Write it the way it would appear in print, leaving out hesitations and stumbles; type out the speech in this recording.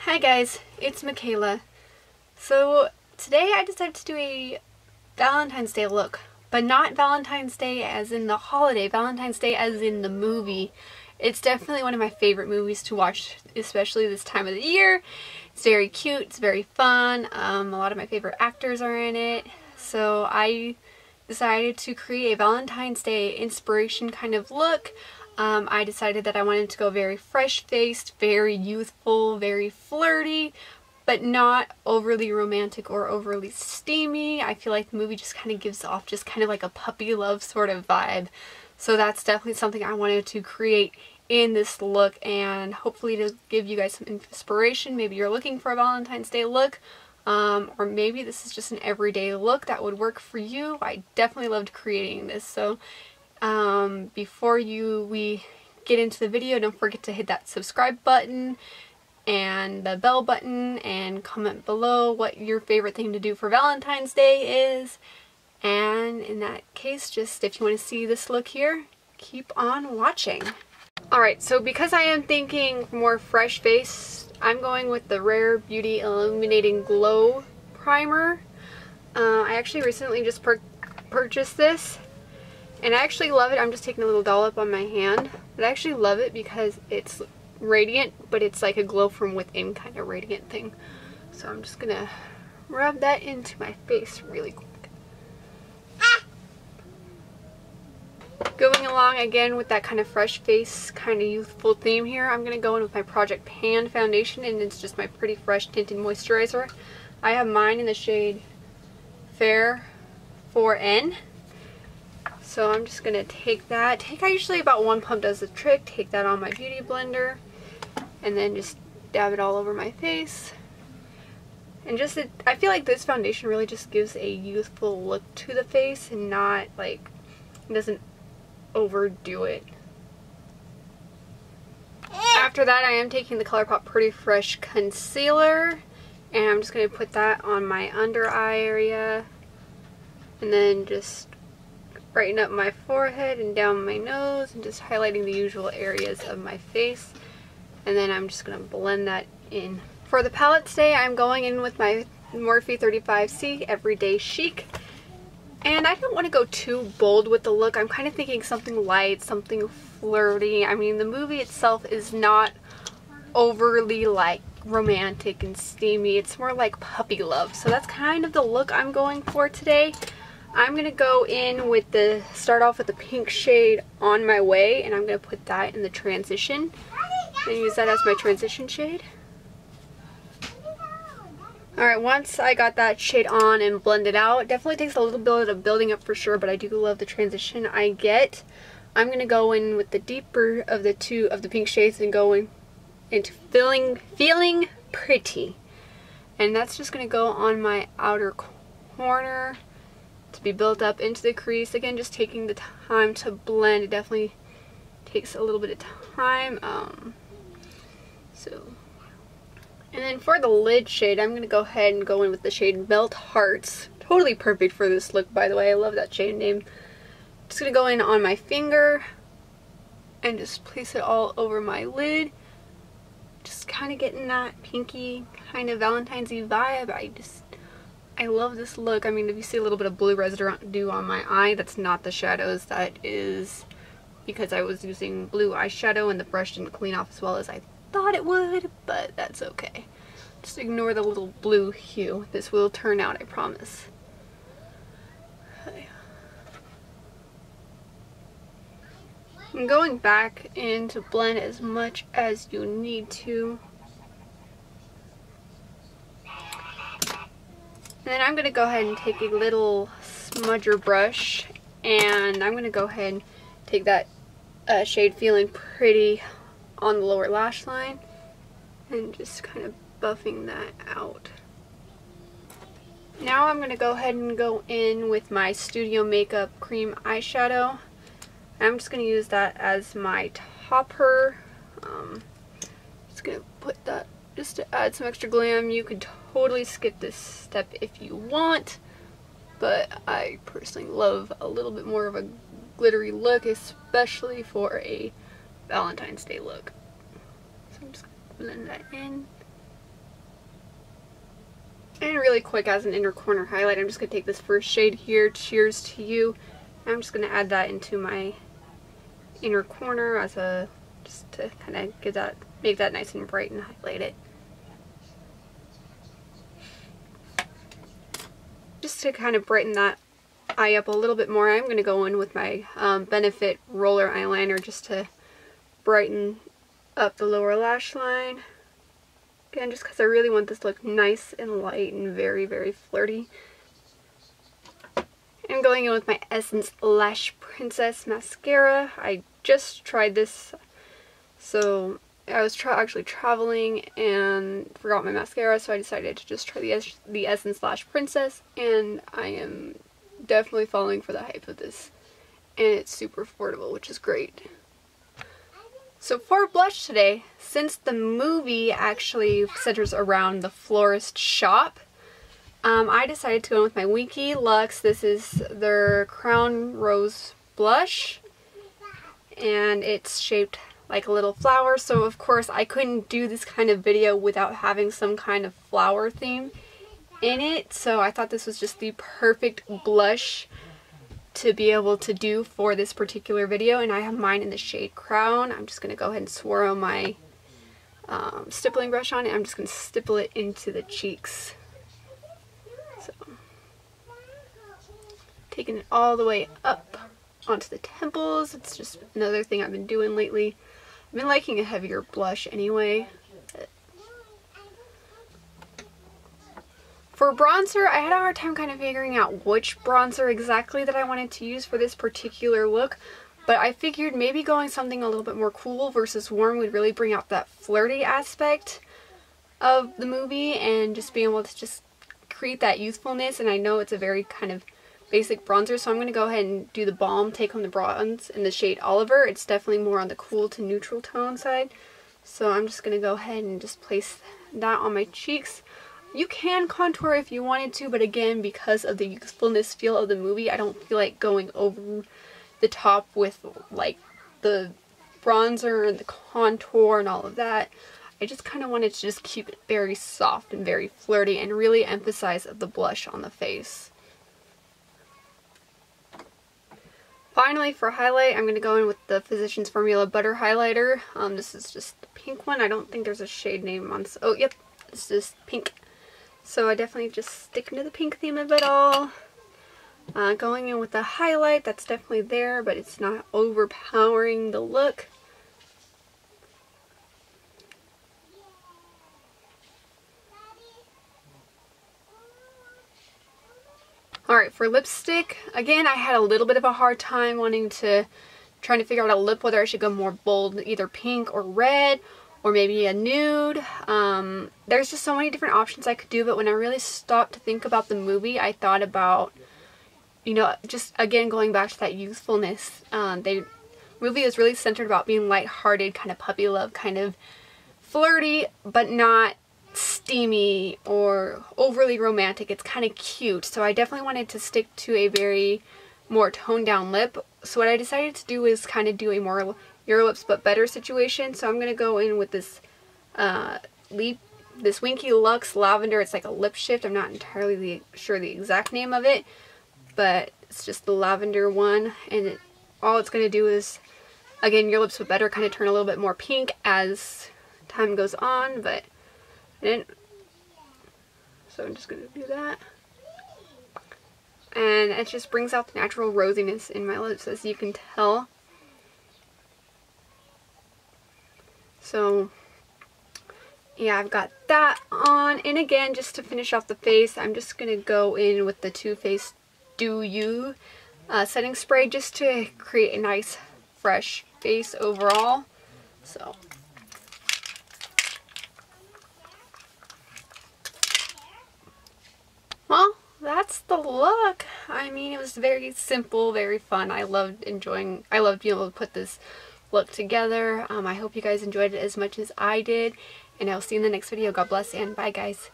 Hi guys, it's Michaela. So today I decided to do a Valentine's Day look, but not Valentine's Day as in the holiday, Valentine's Day as in the movie. It's definitely one of my favorite movies to watch, especially this time of the year. It's very cute, it's very fun, a lot of my favorite actors are in it. So I decided to create a Valentine's Day inspiration kind of look. I decided that I wanted to go very fresh-faced, very youthful, very flirty, but not overly romantic or overly steamy. I feel like the movie just kind of gives off just kind of like a puppy love sort of vibe. So that's definitely something I wanted to create in this look, and hopefully to give you guys some inspiration. Maybe you're looking for a Valentine's Day look, or maybe this is just an everyday look that would work for you. I definitely loved creating this. So before we get into the video, don't forget to hit that subscribe button and the bell button and comment below what your favorite thing to do for Valentine's Day is. And in that case, just if you want to see this look here, keep on watching. Alright, so because I am thinking more fresh face, I'm going with the Rare Beauty Illuminating Glow Primer. I actually recently just purchased this, and I actually love it. I'm just taking a little dollop on my hand, but I actually love it because it's radiant, but it's like a glow from within kind of radiant thing. So I'm just gonna rub that into my face really quick. Going along again with that kind of fresh face, kind of youthful theme here, I'm going to go in with my Project Pan foundation, and it's just my Pretty Fresh Tinted Moisturizer. I have mine in the shade Fair 4N. So I'm just going to take that. Usually about one pump does the trick. Take that on my beauty blender, and then just dab it all over my face. And I feel like this foundation really just gives a youthful look to the face, and not like, it doesn't overdo it. After that, I am taking the Colourpop Pretty Fresh Concealer, and I'm just going to put that on my under eye area, and then just brighten up my forehead and down my nose, and just highlighting the usual areas of my face. And then I'm just going to blend that in. For the palette today, I'm going in with my Morphe 35C Everyday Chic. And I don't want to go too bold with the look. I'm kind of thinking something light, something flirty. I mean, the movie itself is not overly like romantic and steamy. It's more like puppy love. So that's kind of the look I'm going for today. I'm going to go in with start off with the pink shade On My Way, and I'm going to put that in the transition and use that as my transition shade. Alright, once I got that shade on and blended out, it definitely takes a little bit of building up for sure, but I do love the transition I get. I'm going to go in with the deeper of the two of the pink shades and go into Feeling Pretty. And that's just going to go on my outer corner to be built up into the crease. Again, just taking the time to blend. It definitely takes a little bit of time. And then for the lid shade, I'm going to go ahead and go in with the shade Melt Hearts. Totally perfect for this look, by the way. I love that shade name. Just going to go in on my finger and just place it all over my lid. Just kind of getting that pinky kind of Valentine's-y vibe. I love this look. I mean, if you see a little bit of blue residue on my eye, that's not the shadows. That is because I was using blue eyeshadow and the brush didn't clean off as well as I thought it would, but that's okay. Just ignore the little blue hue. This will turn out, I promise. Okay. I'm going back in to blend as much as you need to. And then I'm going to go ahead and take a little smudger brush, and I'm going to go ahead and take that shade Feeling Pretty on the lower lash line and just kind of buffing that out. Now I'm going to go ahead and go in with my Studio Makeup Cream Eyeshadow. I'm just going to use that as my topper. Just going to put that just to add some extra glam. You could totally skip this step if you want, but I personally love a little bit more of a glittery look, especially for a Valentine's Day look. So I'm just going to blend that in. And really quick, as an inner corner highlight, I'm just going to take this first shade here, Cheers to You. And I'm just going to add that into my inner corner as a, just to kind of give that, make that nice and bright and highlight it. Just to kind of brighten that eye up a little bit more, I'm going to go in with my Benefit roller eyeliner just to brighten up the lower lash line. Again, just because I really want this to look nice and light and very, very flirty. I'm going in with my Essence Lash Princess mascara. I just tried this, so I was actually traveling and forgot my mascara, so I decided to just try the Essence Lash Princess, and I am definitely falling for the hype of this. And it's super affordable, which is great. So for blush today, since the movie actually centers around the florist shop, I decided to go with my Winky Lux. This is their Crown Rose blush, and it's shaped like a little flower, so of course I couldn't do this kind of video without having some kind of flower theme in it, so I thought this was just the perfect blush to be able to do for this particular video, and I have mine in the shade Crown. I'm just going to go ahead and swirl my stippling brush on it. I'm just going to stipple it into the cheeks. So, taking it all the way up onto the temples. It's just another thing I've been doing lately. I've been liking a heavier blush anyway. For bronzer, I had a hard time kind of figuring out which bronzer exactly that I wanted to use for this particular look, but I figured maybe going something a little bit more cool versus warm would really bring out that flirty aspect of the movie and just being able to just create that youthfulness. And I know it's a very kind of basic bronzer, so I'm going to go ahead and do the Balm Take Home the Bronze in the shade Oliver. It's definitely more on the cool to neutral tone side, so I'm just going to go ahead and just place that on my cheeks. You can contour if you wanted to, but again, because of the youthfulness feel of the movie, I don't feel like going over the top with like the bronzer and the contour and all of that. I just kind of wanted to just keep it very soft and very flirty and really emphasize the blush on the face. Finally, for highlight, I'm going to go in with the Physicians Formula Butter Highlighter. This is just the pink one. I don't think there's a shade name on this. Oh, yep, this is pink. So I definitely just sticking to the pink theme of it all. Going in with the highlight, that's definitely there, but it's not overpowering the look. Alright, for lipstick, again, I had a little bit of a hard time trying to figure out a lip, whether I should go more bold, either pink or red, or maybe a nude. There's just so many different options I could do, but when I really stopped to think about the movie, I thought about, you know, just again going back to that youthfulness. The movie is really centered about being lighthearted, kind of puppy love, kind of flirty, but not steamy or overly romantic. It's kind of cute, so I definitely wanted to stick to a very more toned down lip. So what I decided to do is kind of do a more Your Lips But Better situation. So I'm going to go in with this this Winky Lux Lavender. It's like a lip shift. I'm not entirely sure the exact name of it, but it's just the lavender one, and all it's going to do is, again, Your Lips But Better, kind of turn a little bit more pink as time goes on, but I didn't. So I'm just going to do that. And it just brings out the natural rosiness in my lips, as you can tell. So yeah, I've got that on. And again, just to finish off the face, I'm just going to go in with the Too Faced Do You setting spray, just to create a nice fresh face overall. So well, that's the look. I mean, it was very simple, very fun. I loved being able to put this look together. I hope you guys enjoyed it as much as I did, and I'll see you in the next video. God bless, and bye guys.